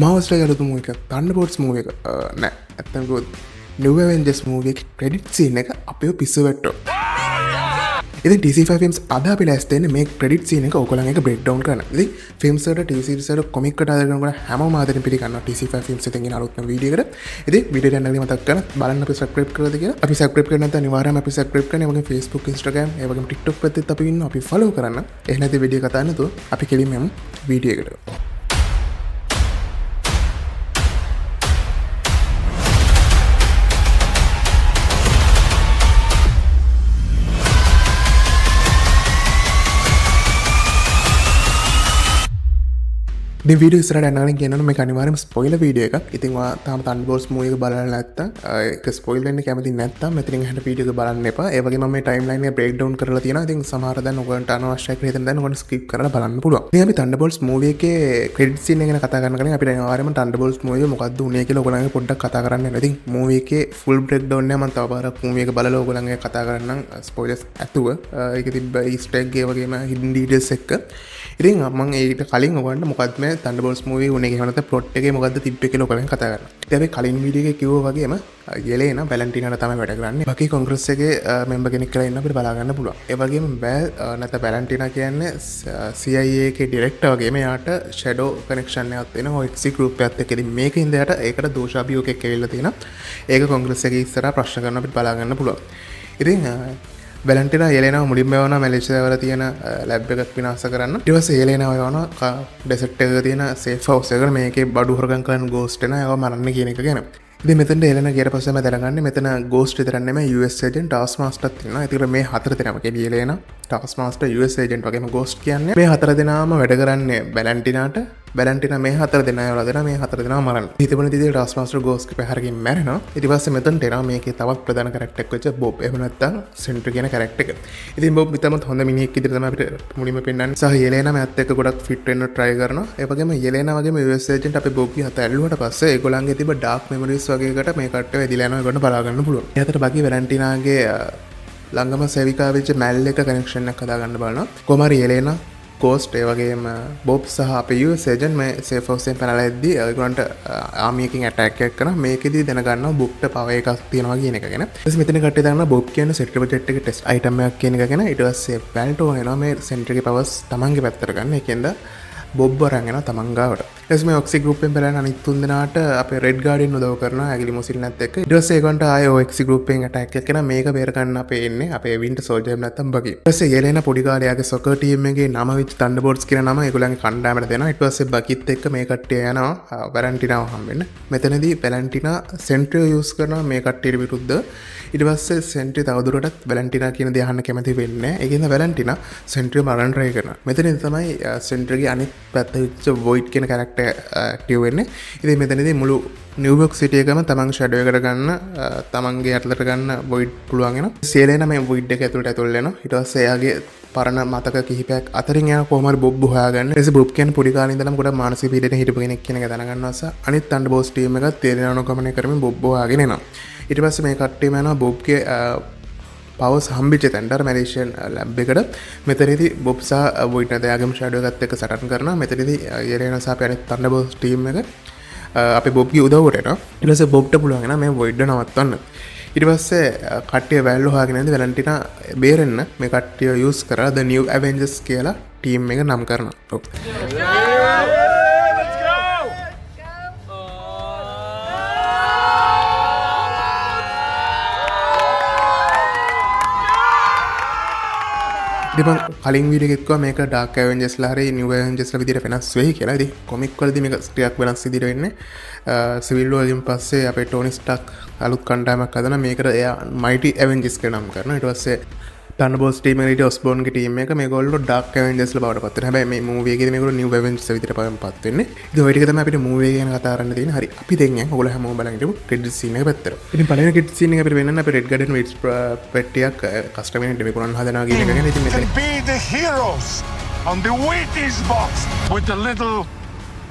මාවස්ටර් අලුත් මූවි එක තන්ඩර්බෝල්ට්ස් මූවි එක නෑ ඇත්තටම කිව්වොත් නිව් ඇවෙන්ජර්ස් මූවි එකේ ක්‍රෙඩිට් සීන් එක අපිව පිස්සු වැට්ටෝ. ඉතින් DC5 ෆිල්ම්ස් අද අපි ලෑස්ති වෙන්නේ මේ ක්‍රෙඩිට් සීන් එක ඕගොල්ලන් එක බ්‍රේක් ඩවුන් කරන්න. ඉතින් ෆිල්ම්ස් වලට TV සීරීස් වලට කොමික් වලට අදගෙන කරන හැමෝම ආදරෙන් පිළිගන්නවා DC5 ෆිල්ම්ස් එකෙන් එන අලුත්ම වීඩියෝ එකට. ඉතින් වීඩියෝ එක යනකදී මතක් කරන්න බලන්න අපි සබ්ස්ක්‍රයිබ් කරලාද කියලා. අපි සබ්ස්ක්‍රයිබ් කරේ නැත්නම් අනිවාර්යයෙන්ම අපි සබ්ස්ක්‍රයිබ් කරන්න. ඒ වගේම Facebook Instagram ඒ වගේම TikTok පැත්තෙත් අපි ඉන්නවා. අපි ෆලෝ කරන්න. එහෙනම් ඉතින් වීඩියෝ කතා නැතුව අපි කෙලින්ම යමු වීඩියෝ එකට. මේ වීඩියෝ ඉස්සරහට යනකම් කියනවා මේක අනිවාර්යයෙන්ම ස්පොයිලර් වීඩියෝ එකක්. ඉතින් ඔයා තාම තන්ඩර්බෝල්ට්ස් මූවි එක බලලා නැත්නම් ඒක ස්පොයිල් වෙන්න කැමති නැත්නම් මෙතනින් එහාට වීඩියෝ එක බලන්න එපා. ඒ වගේම මම මේ ටයිම්ලයින් එක බ්‍රේක් ඩවුන් කරලා තියෙනවා. ඉතින් සමහර දැන් ඔයගොල්ලන්ට අනවශ්‍යයි කියලා හිතෙන දැන් ඔයගොල්ලෝ ස්කිප් කරලා බලන්න පුළුවන්. ඉතින් අපි තන්ඩර්බෝල්ට්ස් මූවි එකේ ක්‍රෙඩිට් සීන් එක ගැන කතා කරන කලින් අපිට අනිවාර්යයෙන්ම තන්ඩර්බෝල්ට්ස් මූවි එක මොකක්ද උනේ කියලා ඔයගොල්ලන්ගේ පොඩ්ඩක් කතා කරන්න වෙනවා. ඉතින් මූවි එකේ ෆුල් බ්‍රේක් ඩවුන් එක මම තව පාරක් මූවි එක බලලා ඔයගොල්ලන්ගේ කතා කරන්නම් ස්පොයිලර්ස් ඇතුව. ඒකේ තිබ්බ ඊස්ටර් එග් ඒ වගේම හිඩන් ඩීටේල්ස් එක්ක. ඉතින් මම ඒකට කලින් ඔයගොල්ලන්ට මොකක්ද මේ තන්ඩර්බෝල්ට්ස් මූවි උනේ කියලා නැත්නම් ප්ලොට් එකේ මොකද්ද තිබ්බේ කියලා ඔයගොල්ලන් කතා කරනවා. ඉතින් අපි කලින් වීඩියෝ එකේ කිව්වා වගේම යෙලේන වැලන්ටිනාට තමයි වැඩ කරන්නේ. බකි කොංග්‍රස් එකේ මෙම්බර් කෙනෙක් කියලා ඉන්න අපිට බලා ගන්න පුළුවන්. ඒ වගේම නැත්නම් වැලන්ටිනා කියන්නේ CIA එකේ ඩිරෙක්ටර් වගේම යාට ෂැඩෝ කනෙක්ෂන් එකක් තියෙනවා OXC ගෲප් එකත් එක්ක. ඉතින් මේකෙන්ද යාට ඒකට දෝෂාභියෝගයක් ඇවිල්ලා තියෙනවා. ඒක කොංග්‍රස් එකේ ඉස්සරහා ප්‍රශ්න කරන අපිට බලා ගන්න පුළුවන්. ඉතින් වැලන්ටිනා යෙලේනාව මුලින්ම යවනවා මැලේසියාව වල තියෙන ලැබ් එකක් විනාශ කරන්න. ඊට පස්සේ යෙලේනාව යවනවා ඩෙසර්ට් එකක තියෙන සේෆ් හවුස් එකකට මේකේ බඩු හොරගම් කරන ගෝස්ට් එනවා ඒව මරන්න කියන එක ගැන. ඉතින් මෙතෙන්ට යෙලේනා ගියට පස්සේ මම දැනගන්නේ මෙතන ගෝස්ට් විතරක් නෙමෙයි US ඒජන්ට් ටාස්ක් මාස්ටර්ත් ඉන්නවා. ඒතර මේ හතර දෙනාම කියන්නේ යෙලේනා ටාස්ක් මාස්ටර් US ඒජන්ට් වගේම ගෝස්ට් කියන්නේ මේ හතර දෙනාම වැඩ කරන්නේ වැලන්ටිනාට. වැලන්ටිනා මේ හතර දෙනා යවලා දෙනවා මේ හතර දෙනාම මරන්න. හිතපොන විදිහට ටාස්ක් මාස්ටර් ගෝස්ට් පැහැරකින් මැරෙනවා. ඊට පස්සේ මෙතනට එනවා මේකේ තවත් ප්‍රධාන කැරක්ටර් එකක් වෙච්ච බොබ්. එහෙම නැත්නම් සෙන්ටර් කියන කැරක්ටර් එක. ඉතින් බොබ් විතරම හොඳ මිනිහෙක් විදිහට තමයි අපිට මුලින්ම පෙන්නන්නේ. සහ යෙලේනා මෑත් එක්ක ගොඩක් ෆිට වෙන්න try කරනවා. ඒ වගේම යෙලේනා වගේම US ඒජන්ට් අපේ බොබ්ගේ හත ඇල්ලුවට පස්සේ ඒගොල්ලන්ගේ තිබ්බ ඩාර්ක් මෙමරිස් වගේ එකට මේ කට්ටිය වෙදිලා යනවා ඒගොල්ලන්ට බලා ගන්න පුළුවන්. ඒ අතර බකි වැලන්ටිනාගේ ළඟම සේවිකාව වෙච්ච මැල් එක කනෙක්ෂන් එකක් හදා ගන්න බලනවා. කොහොම හරි යෙලේනා ගෝස්ට් ඒ වගේම බොබ් සහ අපේ US ඒජන්ට් මේ සේෆ් හවුස් එකෙන් පැනලා එද්දී ඒගොල්ලන්ට ආමි එකකින් ඇටැක් එකක් කරනවා. මේකෙදී දැනගන්නවා බොබ්ට පවර් එකක් තියෙනවා කියන එක ගැන. ඊට පස්සේ මෙතන කට්ටිය දන්නවා බොබ් කියන්නේ සෙන්ටර් බජට් එකේ ටෙස්ට් අයිටම් එකක් කියන එක ගැන. ඊට පස්සේ පැල්ටෝන් එනවා මේ සෙන්ටර් එකේ පවර්ස් තමන්ගේ පැත්තට ගන්න. ඒකෙන්ද බොබ් අරන් යනවා තමන් ගාවට. ඊට පස්සේ මේ ඔක්සි ගෲප් එකෙන් බලන අනිත් තුන් දෙනාට අපේ රෙඩ් ගාඩියන් උදව් කරනවා ඇගිලි මොසිල්නත් එක්ක. ඊට පස්සේ ඒගොල්ලන්ට ආයේ ඔක්සි ගෲප් එකෙන් ඇටැක් එකක් කරනවා. මේක බේර ගන්න අපේ එන්නේ අපේ වින්ටර් සෝල්ජර් එහෙම නැත්නම් බකි. ඊට පස්සේ යෙලේනා පොඩි කාලේ යාගේ සොකර් ටීම් එකේ නම වෙච්ච තන්ඩර්බෝල්ට්ස් කියන නම ඒගොල්ලන්ගේ කණ්ඩායමට දෙනවා. ඊට පස්සේ බකිත් එක්ක මේ කට්ටිය යනවා වැලන්ටිනාව හම්බෙන්න. මෙතනදී වැලන්ටිනා සෙන්ට්‍රි යූස් කරනවා මේ කට්ටියට විරුද්ධව. ඊට පස්සේ සෙන්ට්‍රි තවදුරටත් වැලන්ටිනා කියන දේ අහන්න කැමති වෙන්නේ නැහැ. ඒකෙන්ද වැලන්ටිනා සෙන්ට්‍රි මරන්න try කරනවා. මෙතනදී තමයි සෙන්ට්‍රිගේ අනිත් පැත්ත වෙච්ච වොයිඩ් කියන කැරක්ටර් ඇක්ටිව් වෙන්නේ. ඉතින් මෙතනදී මුළු නිව්යෝක් සිටි එකම තමන් ෂැඩෝ එකට ගන්න තමන්ගේ යටතට ගන්න වොයිඩ් පුළුවන් වෙනවා. යෙලේනා මේ වොයිඩ් එක ඇතුළට වෙනවා. ඊට පස්සේ එයාගේ පරණ මතක කිහිපයක් අතරින් යන කොහොම හරි බොබ් හොයාගන්න. ඊට පස්සේ බොබ් කියන්නේ පොඩි කාලේ ඉඳලම ගොඩක් මානසික පීඩනයක හිටපු කෙනෙක් කියන එක දැනගන්නවා. අනිත් තන්ඩර්බෝල්ට්ස් ටීම් එකත් යෙලේනා අනුගමනය කරමින් බොබ් හොයාගෙන එනවා. ඊට පස්සේ මේ කට්ටියම යනවා බොබ්ගේ පවර්ස් හම්බෙච්ච තැනට මැලේසියන් ලැබ් එකට. මෙතනදී බොබ් සහ වොයිඩ් නැතයාගේම ෂැඩෝ එකත් එක්ක සටන් කරනවා. මෙතනදී යෙලේනා සහ අපේ අනිත් තන්ඩර්බෝල්ට්ස් ටීම් එක අපේ බොබ්ගේ උදව්වට එනවා. ඊට පස්සේ බොබ්ට පුළුවන් වෙනවා මේ වොයිඩ් නවත්තන්න. ඊට පස්සේ කට්ටිය වැල්ලෝ හොයාගෙන ඉඳි වැලන්ටිනා බේරෙන්න මේ කට්ටිය යූස් කරලා The New Avengers කියලා ටීම් එක නම් කරනවා. ඔව්. ඉතින් කලින් වීඩියෝ එකක් කිව්වා මේක ඩාර්ක් ඇවෙන්ජර්ස්ලා හරි නිව් ඇවෙන්ජර්ස්ලා විදිහට වෙනස් වෙයි කියලා. ඉතින් කොමික් වලදී මේක ටිකක් වෙනස් විදිහට වෙන්නේ. සිවිල් වෝර් වලින් පස්සේ අපේ ටෝනි ස්ටාක් අලුත් කණ්ඩායමක් හදනවා. මේකට එයා මයිටි ඇවෙන්ජර්ස් කියලා නම් කරනවා. ඊට පස්සේ තන්ඩර්බෝල්ට්ස් ටීම් එකට ඔස්බෝන්ගේ ටීම් එක මේගොල්ලෝ ඩාර්ක් ඇවෙන්ජර්ස්ලා බවට පත් වෙනවා. හැබැයි මේ මූවි එකේදී මේගොල්ලෝ නිව් ඇවෙන්ජර්ස් විදිහට පත් වෙන්නේ. ඉතින් ඔය ටික තමයි අපිට මූවි එක ගැන කතා කරන්න තියෙන්නේ. හරි අපි දැන් යන් ඔයගොල්ලෝ හැමෝම බලන් හිටමු ක්‍රෙඩිට් සීන් එක පැත්තට. ඉතින් පළවෙනි ක්‍රෙඩිට් සීන් එක අපිට වෙන්නන්නේ අපේ රෙඩ් ගාඩන් වෙයිට්ස් පෙට්ටියක් කස්ටමර් කෙනෙක් විකුණන්න හදනවා කියන එක ගැන. ඉතින් මෙතන be the heroes on the Wheaties box with the little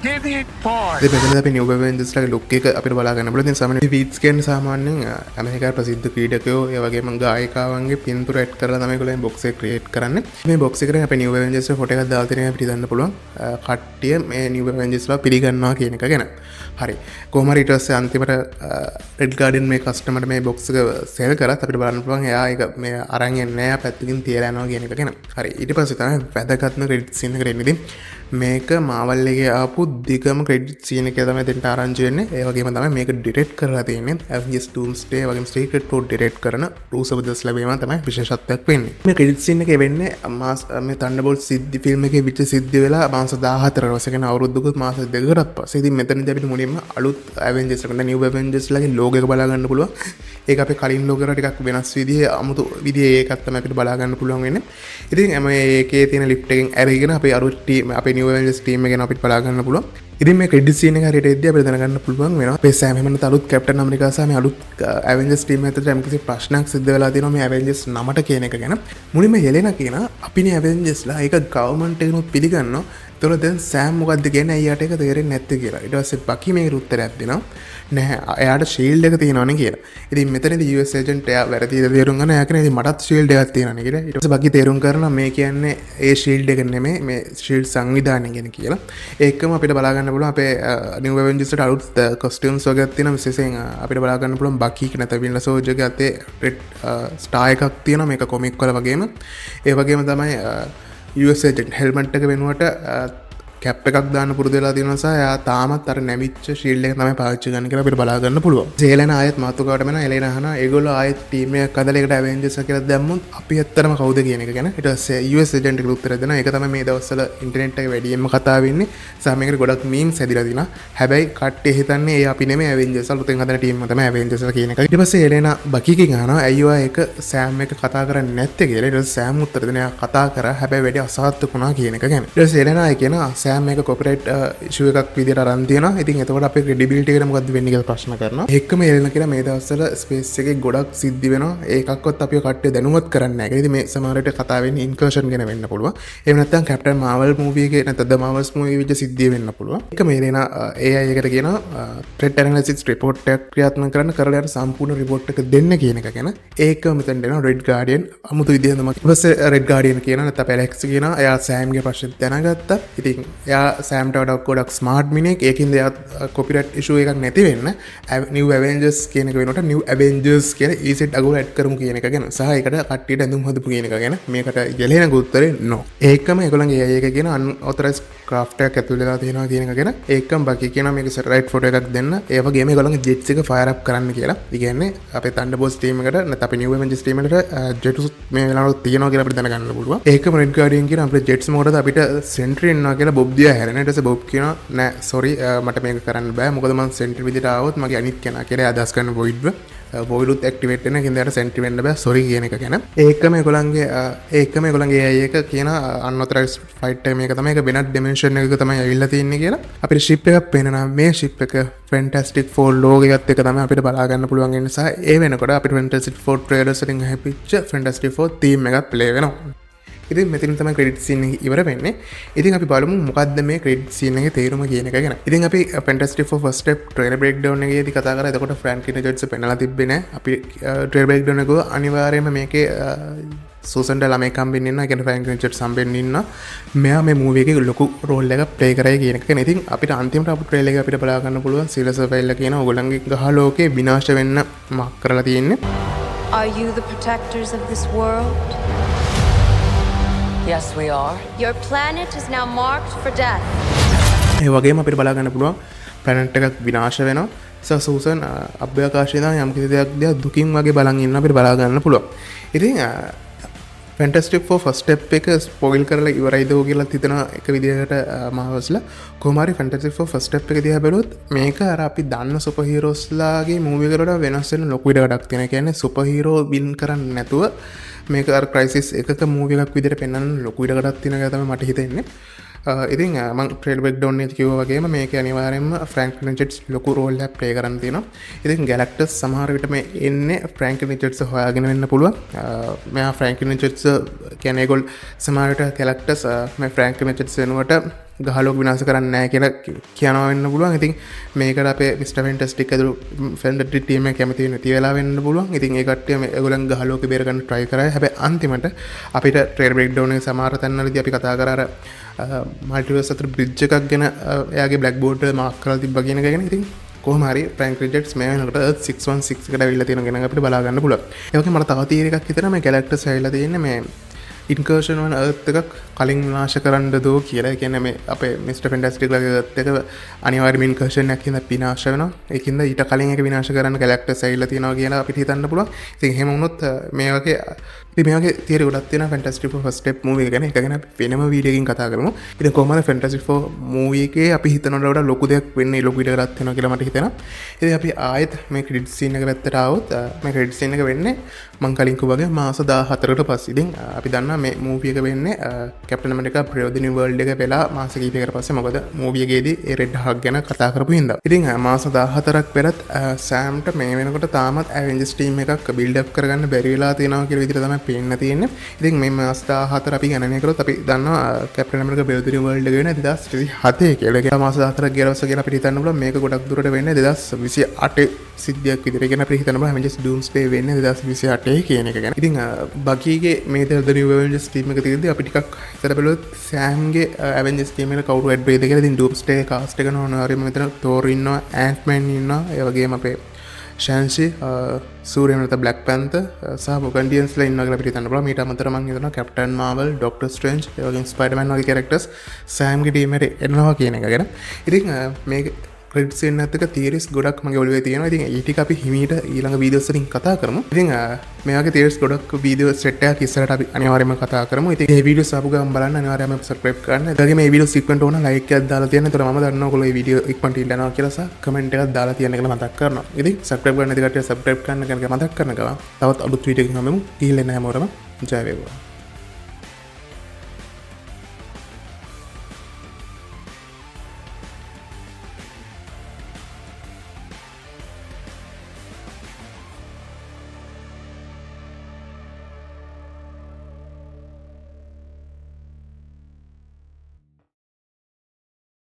මෙතන අපි නිව් ඇවෙන්ජර්ස්ලාගේ ලුක් එක අපිට බලා ගන්න පුළුවන්. ඉතින් සාමාන්‍යයෙන් ෆීට්ස් කියන්නේ සාමාන්‍යයෙන් ඇමරිකාවේ ප්‍රසිද්ධ ක්‍රීඩකයෝ ඒ වගේම ගායිකාවන්ගේ පින්තූර ඇඩ් කරලා තමයි ඒගොල්ලෝ මේ බොක්ස් එක ක්‍රියේට් කරන්නේ. මේ බොක්ස් එකට අපේ නිව් ඇවෙන්ජර්ස්ගේ ෆොටෝ එකක් දාලා තියෙනවා අපිට හිතන්න පුළුවන්. කට්ටිය මේ නිව් ඇවෙන්ජර්ස්ලා පිළිගන්නවා කියන එක ගැන. හරි. කොහොම හරි ඊට පස්සේ අන්තිමට රෙඩ් ගාඩියන් මේ කස්ටමර්ට මේ බොක්ස් එක සෙල් කරත් අපිට බලන්න පුළුවන් එයා ඒක මේ අරන් එන්නේ නැහැ පැත්තකින් තියලා යනවා කියන එක ගැන. හරි. ඊට පස්සේ තමයි වැදගත්ම ක්‍රෙඩිට් සීන් එකට එන්නේ. මේක මාවල් එකේ ආපු දිගම ක්‍රෙඩිට් සීන් එක තමයි දෙන්න ආරංචි වෙන්නේ. ඒ වගේම තමයි මේක ඩිරෙක්ට් කරලා තියෙන්නේ. Avengers Doomsday වගේම Secret Code ඩිරෙක්ට් කරන Bruce Willis ලැබීම තමයි විශේෂත්වයක් වෙන්නේ. මේ ක්‍රෙඩිට් සීන් එකේ වෙන්නේ මේ Thunderbolts සිද්ධි ෆිල්ම් එකේ විච සිද්ධ වෙලා මාස 14 කට පස්සේ කියන අවුරුද්දකුත් මාස 2කටත් පස්සේ. ඉතින් මෙතනදී අපිට මුලින්ම අලුත් Avengers එකට New Avengers ලගේ ලෝගෝ එක බලා ගන්න පුළුවන්. ඒක අපේ කලින් ලෝගෝ එකට ටිකක් වෙනස් විදිහේ අමුතු විදිහේ ඒකක් තමයි අපිට බලා ගන්න පුළුවන් වෙන්නේ. ඉතින් මේකේ තියෙන ලිෆ්ට් එකෙන් ඇරගෙන අපේ අලුත් ටීම් අපේ New Avengers ටීම් එක ගැන අපිට බලා ගන්න පුළුවන්. ඉතින් මේ ක්‍රෙඩිට් සීන් එක හරියට එද්දී අපිට දැනගන්න පුළුවන් වෙනවා අපේ සෑම් හැමන්ට අලුත් කැප්ටන් ඇමරිකා සහ මේ අලුත් ඇවෙන්ජර්ස් ටීම් එකකට යම්කිසි ප්‍රශ්නයක් සිද්ධ වෙලා තියෙනවා මේ ඇවෙන්ජර්ස් නමට කියන එක ගැන. මුලින්ම හෙලෙනා කියන අපිනේ ඇවෙන්ජර්ස්ලා ඒක ගවර්න්මන්ට් එකනොත් පිළිගන්නවා. ඒතකොට දැන් සෑම් මොකද්ද කියන්නේ අයියාට ඒක තේරෙන්නේ නැත්තේ කියලා. ඊට පස්සේ බකි මේකට උත්තරයක් දෙනවා. නැහැ එයාට ෂීල්ඩ් එක තියෙනවනේ කියලා. ඉතින් මෙතනදී US ඒජන්ට් එයා වැරදිද තේරුම් ගන්න. එයා කියන්නේ ඉතින් මටත් ෂීල්ඩ් එකක් තියෙනවනේ කියලා. ඊට පස්සේ බකි තේරුම් කරනවා මේ කියන්නේ ඒ ෂීල්ඩ් එක නෙමෙයි මේ ෂීල්ඩ් සංවිධානය ගැන කියලා. ඒකම අපිට බලා ගන්න පුළුවන් අපේ නිව් ඇවෙන්ජර්ස් වලට අලුත් කොස්ටියුම්ස් වගේක් තියෙනවා. විශේෂයෙන් අපිට බලා ගන්න පුළුවන් බකි නැත්නම් වින්ලර් සෝල්ජර්ගේ අතේ රෙඩ් ස්ටාර් එකක් තියෙනවා. මේක කොමික් වල වගේම. ඒ වගේම තමයි US ඒජන්ට් හෙල්මට් එක වෙනුවට කැප් එකක් දාන්න පුරුදු වෙලා තියෙනවා සහ එයා තාමත් අර නැවිච්ච ෂීල්ඩ් එක තමයි පාවිච්චි කරන්න කියලා අපිට බලා ගන්න පුළුවන්. ඒලෙන ආයෙත් මාතුකාවට මෙන්න එලෙන අහනවා ඒගොල්ලෝ ආයෙත් ටීම් එකක් හදලා ඒකට ඇවෙන්ජර්ස් කියලා දැම්මොත් අපි ඇත්තටම කවුද කියන එක ගැන. ඊට පස්සේ US ඒජන්ට් එකට උත්තර දෙනවා. ඒක තමයි මේ දවස්වල ඉන්ටර්නෙට් එකේ වැඩියෙන්ම කතා වෙන්නේ. සහ මේකට ගොඩක් මීම්ස් හැදිලා තිනවා. හැබැයි කට්ටිය හිතන්නේ ඒ අපි නෙමෙයි ඇවෙන්ජර්ස් අලුතෙන් හදන ටීම් එක තමයි ඇවෙන්ජර්ස් කියන එක. ඊට පස්සේ එලෙන බකිකින් අහනවා ඇයි ඔයා ඒක සෑම් එක කතා කරන්නේ නැත්තේ කියලා. ඊට පස්සේ සෑම් උත්තර දෙනවා කතා කරා හැබැයි වැඩි අසාර්ථක වුණා කියන එක ගැන. ඊට පස්සේ එලෙන ආයි කියනවා සෑම් එක කොපිරයිට් ඉෂුව එකක් විදිහට අරන් තියෙනවා. ඉතින් එතකොට අපේ ක්‍රෙඩිබිලිටි එකට මොකද්ද වෙන්නේ කියලා ප්‍රශ්න කරනවා. ඒකම එලෙන කියලා මේ දවස්වල ස්පේස් එකේ ගොඩක් සිද්ධි වෙනවා. ඒකක්වත් අපිව කට්ටිය දැනුවත් කරන්නේ නැහැ. ඉතින් මේ සමහර විට කතා වෙන්නේ ඉන්කර්ෂන් ගැන වෙන්න පුළුවන්. එහෙම නැත්නම් කැප්ටන් මාවල් මූවි එකේ නැත්නම් ද මාවල්ස් මූවි විදිහ සිද්ධිය වෙන්න පුළුවන්. ඒකම එලෙන AI එකට කියනවා ත්‍රෙට් ඇනලිසිස් රිපෝට් එකක් ක්‍රියාත්මක කරන්න කරලා යන සම්පූර්ණ රිපෝට් එක දෙන්න කියන එක ගැන. ඒක මෙතෙන් දෙනවා රෙඩ් ගාඩියන් අමුතු විදිහට තමයි. ඊට පස්සේ රෙඩ් ගාඩියන් කියනවා නැත්නම් පැලෙක්ස් කියනවා එයා සෑම්ගේ ප්‍රශ්න දැනගත්තා. ඉතින් එයා සෑම්ට වඩා ගොඩක් ස්මාර්ට් මිනිහෙක්. ඒකින්ද එයා කොපිරයිට් ඉෂුව එකක් නැති වෙන්න නිව් ඇවෙන්ජර්ස් කියන එක වෙනකොට නිව් ඇවෙන්ජර්ස් කියලා ඊසෙට් අගුල ඇඩ් කරමු කියන එක ගැන. සහ ඒකට කට්ටියට ඇඳුම් හදපු කියන එක ගැන. මේකට ගැලහෙන උත්තරේ no. ඒකම ඒගොල්ලන්ගේ AI එක කියන අන්ඔතොරයිස් ක්‍රාෆ්ට් එකක් ඇතුළේ වෙලා තියෙනවා කියන එක ගැන. ඒකම බකි කියනවා මේක සෙටරයිට් ෆොටෝ එකක් දෙන්න. ඒ වගේම ඒගොල්ලන්ගේ ජෙට්ස් එක ෆයර් අප් කරන්න කියලා. ඒ කියන්නේ අපේ Thunderbolts ටීම් එකට නැත්නම් අපේ නිව් ඇවෙන්ජර්ස් ටීම් එකට ජෙට්ස් මේ වෙලාවට තියෙනවා කියලා අපිට දැනගන්න පුළුවන්. ඒකම රෙඩ් ගාඩියන් කියන අපේ ජෙට්ස් මොකටද අපිට සෙන්ට්‍රි ඉන්නවා කියලා බොබ් දිහා හැරෙන. ඊට පස්සේ බොබ් කියනවා නෑ සෝරි මට මේක කරන්න බෑ මොකද මම සෙන්ට්‍රි විදිහට ආවොත් මගේ අනිත් කෙනා කියලා අදහස් කරන වොයිඩ්ව වොයිඩුත් ඇක්ටිවේට් වෙන කින්ද යට සෙන්ට්‍රි වෙන්න බෑ සෝරි කියන එක ගැන. ඒකම ඒගොල්ලන්ගේ AI එක කියන අන්ඔතොරයිස් ෆයිට් එක මේක තමයි ඒක වෙනත් ඩිමෙන්ෂන් එකක තමයි ඇවිල්ලා තියෙන්නේ කියලා. අපිට ෂිප් එකක් පේනවා. මේ ෂිප් එක ෆැන්ටස්ටික් 4 ලෝගෝ එකත් එක තමයි අපිට බලා ගන්න පුළුවන් වෙන නිසා ඒ වෙනකොට අපිට ෆැන්ටස්ටික් 4 ට්‍රේලර්ස් වලින් හැපිච්ච ෆැන්ටස්ටික් 4 තීම් එකක් ප්ලේ වෙනවා. ඉතින් මෙතන තමයි ක්‍රෙඩිට් සීන් එක ඉවර වෙන්නේ. ඉතින් අපි බලමු මොකද්ද මේ ක්‍රෙඩිට් සීන් එකේ තේරුම කියන එක ගැන. ඉතින් අපි Fantastic Four first step trailer breakdown එකේදී කතා කරා. එතකොට Franklin Richards පෙන්නලා තිබ්බේ නෑ. අපි trailer breakdown එක අනිවාර්යයෙන්ම මේකේ සූසන්ට ළමයි කම්බින් ඉන්නවා. ඒ කියන්නේ Franklin Richards සම්බෙන් ඉන්නවා. මෙයා මේ මූවි එකේ ලොකු රෝල් එකක් ප්ලේ කරයි කියන එක. ඉතින් අපිට අන්තිමට අපේ trailer එක අපිට බලා ගන්න පුළුවන් සිලසර් ෆයිල් කියන ඕගොල්ලන්ගේ ගහ ලෝකේ විනාශ වෙන්න මක් කරලා තියෙන්නේ. Are you the protectors of this world? Yes, we are. Your planet is now marked for death. ඒ වගේම අපිට බලා ගන්න පුළුවන් ප්ලැනට් එකක් විනාශ වෙනවා. සූසන් අභ්‍යවකාශයේ ඉඳන් යම් කිසි දෙයක් දිහා දුකින් වගේ බලන් ඉන්න අපිට බලා ගන්න පුළුවන්. ඉතින් Fantastic Four first step එක ස්පොයිල් කරලා ඉවරයිද කියලා හිතන එක විදිහකට මාවස්ලා කොහොම හරි Fantastic Four first step එක දිහා බැලුවොත් මේක අර අපි දන්න සුපර් හීරෝස්ලාගේ මූවි එකකට වෙනස් වෙන ලොකු ඉඩකඩක් තියෙනවා. කියන්නේ සුපර් හීරෝ වින් කරන්නේ නැතුව මේක අර ක්‍රයිසිස් එකක මූවි එකක් විදිහට පෙන්වන්න ලොකු ඉඩකඩක් තියෙන එක තමයි මට හිතෙන්නේ. ඉතින් මම ට්‍රේලර් බ්‍රේක්ඩවුන් එකේ කිව්වා වගේම මේක අනිවාර්යයෙන්ම ෆ්‍රැන්ක්ලින් රිචර්ඩ්ස් ලොකු රෝල් එකක් ප්ලේ කරන් තියෙනවා. ඉතින් ගැලැක්ටස් සමහර විට මේ එන්නේ ෆ්‍රැන්ක්ලින් රිචර්ඩ්ස් හොයාගෙන වෙන්න පුළුවන්. මෙයා ෆ්‍රැන්ක්ලින් රිචර්ඩ්ස් කියන්නේ ඒගොල්ලෝ සමහර විට ගැලැක්ටස් මේ ෆ්‍රැන්ක්ලින් රිචර්ඩ්ස් වෙනුවට ගහලෝක විනාශ කරන්නේ නැහැ කියලා කියනවා වෙන්න පුළුවන්. ඉතින් මේකට අපේ මිස්ටර් ෆැන්ටස්ටික් ඇතුළු ෆැන්ටස්ටික් ටීම් එක කැමති නැති වෙලා වෙන්න පුළුවන්. ඉතින් ඒ කට්ටිය මේගොල්ලන් ගහලෝකෙ බේර ගන්න try කරා. හැබැයි අන්තිමට අපිට ට්‍රේලර් බ්‍රේක්ඩවුන් එකේ සමහර තැන්වලදී අපි කතා කරා අර මල්ටිවර්ස් අතර බ්‍රිජ් එකක් ගැන එයාගේ බ්ලැක් බෝඩ් එක මාක් කරලා තිබ්බා කියන එක ගැන. ඉතින් කොහොම හරි ප්‍රැන්ක් රිජෙක්ට්ස් මේ වෙනකොට Earth 616 එකට අවිල්ලා තියෙන ගැන අපිට බලා ගන්න පුළුවන්. ඒ වගේම මට තව තීර එකක් හිතෙනවා මේ ගැලැක්ටස් ඇවිල්ලා තියෙන්නේ මේ ඉන්කර්ෂන් වන Earth එකක් කලින් විනාශ කරන්න දෝ කියලා. ඒ කියන්නේ මේ අපේ මිස්ටර් ෆැන්ටස්ටික් ලගේ Earth එක අනිවාර්යයෙන්ම ඉන්කර්ෂන් එකක් හින්දා විනාශ වෙනවා. ඒකින්ද ඊට කලින් එක විනාශ කරන්න ගැලැක්ටස් ඇවිල්ලා තියෙනවා කියලා අපිට හිතන්න පුළුවන්. ඉතින් එහෙම වුණොත් මේ වගේ තියරි ගොඩක් තියෙනවා fantastic for first step movie එක ගැන. ඒක ගැන අපි වෙනම වීඩියෝ එකකින් කතා කරමු. ඉතින් කොහොමද ෆැන්ටස්ටික් ෆෝර් මූවි එකේ අපි හිතනවට වඩා ලොකු දෙයක් වෙන්නේ ලොකු විදිහට රත් වෙනවා කියලා මට හිතෙනවා. ඉතින් අපි ආයෙත් මේ ක්‍රෙඩිට් සීන් එක පැත්තට ආවොත් මේ ක්‍රෙඩිට් සීන් එක වෙන්නේ මං කලින් කිව්වා වගේ මාස 14කට පස්සේ. ඉතින් අපි දන්නවා මේ මූවි එක වෙන්නේ කැප්ටන් ඇමරිකා බ්‍රේව් ද නිව් වර්ල්ඩ් එක වෙලා මාස කිහිපයකට පස්සේ. මොකද මූවි එකේදී ඒ රෙඩ් හක් ගැන කතා කරපු හින්දා. ඉතින් මාස 14ක් වෙලත් සෑම්ට මේ වෙනකොට තාමත් ඇවෙන්ජර්ස් ටීම් එකක් බිල්ඩ් අප් කරගන්න බැරි වෙලා තියෙනවා කියලා විදිහට තමයි පේන්න තියෙන්නේ. ඉතින් මේ මාස 14 අපි ගණනය කරොත් අපි දන්නවා කැප්ටන් ඇමරිකා බ්‍රේව් ද නිව් වර්ල්ඩ් එක වෙන්නේ 2027 කියලා. ඒක මාස 14ක් ගියවස කියලා අපිට හිතන්න පුළුවන්. මේක ගොඩක් දුරට වෙන්නේ 2028 සිද්ධියක් විදිහට. කියන අපිට හිතන්න පුළුවන් ඇවෙන්ජර්ස් ඩූම්ස්ඩේ වෙන්නේ 2028 කියන එක ගැන. ඉතින් බකීගේ මේ ද නිව් ඇවෙන්ජර්ස් ටීම් එක තියෙද්දි අපි ටිකක් හිතලා බලුවොත් සෑම්ගේ ඇවෙන්ජර්ස් ටීම් එකට කවුරු ඇඩ් වෙයිද කියලා. ඉතින් ඩූම්ස්ඩේ කාස්ට් එක නෝනවාරියම මෙතන තෝර් ඉන්නවා, ඇන්ට්මෑන් ඉන්නවා, ඒ වගේම අපේ ශැන්ෂි සූරියන් නැත්නම් බ්ලැක් පැන්තර් සහ මොකන්ඩියන්ස්ලා ඉන්නවා කියලා අපිට හිතන්න පුළුවන්. ඊට අමතරව මම හිතනවා කැප්ටන් මාවල්, ඩොක්ටර් ස්ට්‍රේන්ජ්, ඒ වගේම ස්පයිඩර්මෑන් වගේ කැරක්ටර්ස් සෑම්ගේ ටීම් එකට එනවා කියන එක ගැන. ඉතින් මේක ක්‍රෙඩිට් සීන් එකත් එක්ක තියරිස් ගොඩක් මගේ ඔළුවේ තියෙනවා. ඉතින් ඒ ටික අපි හිමීට ඊළඟ වීඩියෝස් වලින් කතා කරමු. ඉතින් මේ වගේ තියරිස් ගොඩක් වීඩියෝ සෙට් එකක් ඉස්සරහට අපි අනිවාර්යයෙන්ම කතා කරමු. ඉතින් මේ වීඩියෝස් ආපු ගමන් බලන්න අනිවාර්යයෙන්ම සබ්ස්ක්‍රයිබ් කරන්න. ඒ වගේම මේ වීඩියෝස් ඉක්මනට ඕන ලයික් එකක් දාලා තියන්න. ඒතර මම දන්නවා ඔයගොල්ලෝ මේ වීඩියෝ ඉක්මනට ඉල්ලනවා කියලා සහ කමෙන්ට් එකක් දාලා තියන්න කියලා මතක් කරනවා. ඉතින් සබ්ස්ක්‍රයිබ් කරන්න නැති කට්ටිය සබ්ස්ක්‍රයිබ් කරන්න කියන එක මතක් කරන ගමන් තවත් අලුත් වීඩියෝ එකකින් හමුවෙමු. ගිහින් එන්න හැමෝටම ජය වේවා.